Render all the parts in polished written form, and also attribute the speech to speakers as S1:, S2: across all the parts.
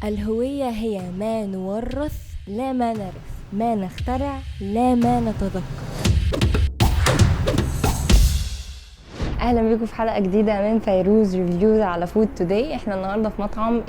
S1: الهوية هي ما نورث لا ما نرث، ما نخترع لا ما نتذكر. اهلا بيكم في حلقة جديدة من فيروز ريفيوز على فود توداي. احنا النهاردة في مطعم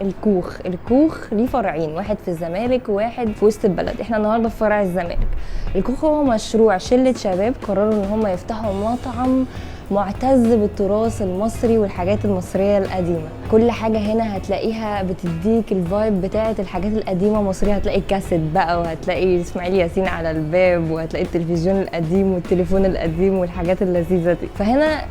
S1: الكوخ ليه فرعين، واحد في الزمالك وواحد في وسط البلد. احنا النهاردة في فرع الزمالك. الكوخ هو مشروع شلة شباب قرروا ان هم يفتحوا مطعم معتز بالتراث المصري والحاجات المصرية القديمة. كل حاجة هنا هتلاقيها بتديك الفايب بتاعت الحاجات القديمة المصرية. هتلاقي كاسيت بقى، وهتلاقي اسماعيل ياسين على الباب، وهتلاقي التلفزيون القديم والتليفون القديم والحاجات اللذيذة دي. فهنا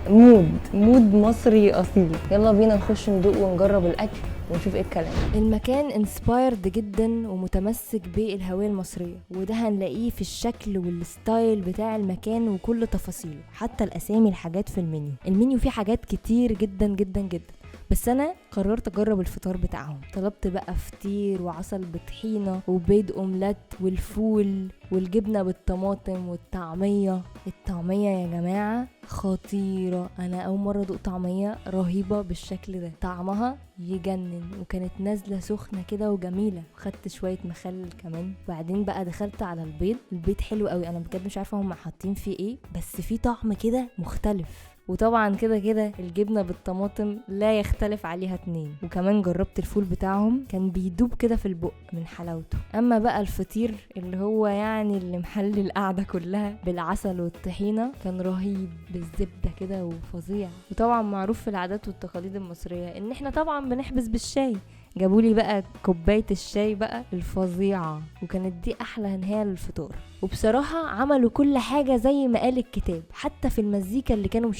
S1: مود مصري أصيل. يلا بينا نخش ندوق ونجرب الأكل ونشوف ايه الكلام. المكان انسبايرد جدا ومتمسك بالهوية المصرية، وده هنلاقيه في الشكل والستايل بتاع المكان وكل تفاصيله، حتى الاسامي الحاجات في المنيو فيه حاجات كتير جدا جدا جدا. بس انا قررت اجرب الفطار بتاعهم. طلبت بقى فطير وعسل بطحينه وبيض اومليت والفول والجبنه بالطماطم والطعميه. الطعميه يا جماعه خطيره، انا اول مره ادوق طعميه رهيبه بالشكل ده، طعمها يجنن، وكانت نازله سخنه كده وجميله. وخدت شويه مخلل كمان. وبعدين بقى دخلت على البيض حلو قوي. انا بجد مش عارفه هم حاطين فيه ايه، بس فيه طعم كده مختلف. وطبعا كده الجبنه بالطماطم لا يختلف عليها اتنين. وكمان جربت الفول بتاعهم، كان بيدوب كده في البق من حلاوته. اما بقى الفطير اللي هو يعني اللي محل القعده كلها بالعسل والطحينه، كان رهيب بالزبده كده وفظيع. وطبعا معروف في العادات والتقاليد المصريه ان احنا طبعا بنحبس بالشاي. جابولي بقى كوبايه الشاي بقى الفظيعه، وكانت دي احلى نهايه للفطار. وبصراحه عملوا كل حاجه زي ما قال الكتاب، حتى في المزيكا اللي كانوا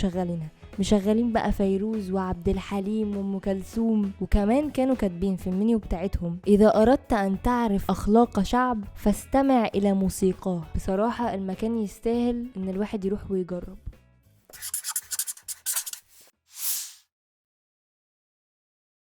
S1: مشغلين بقى فيروز وعبد الحليم وام كلثوم. وكمان كانوا كاتبين في المنيو بتاعتهم: اذا اردت ان تعرف اخلاق شعب فاستمع الى موسيقاه. بصراحه المكان يستاهل ان الواحد يروح ويجرب.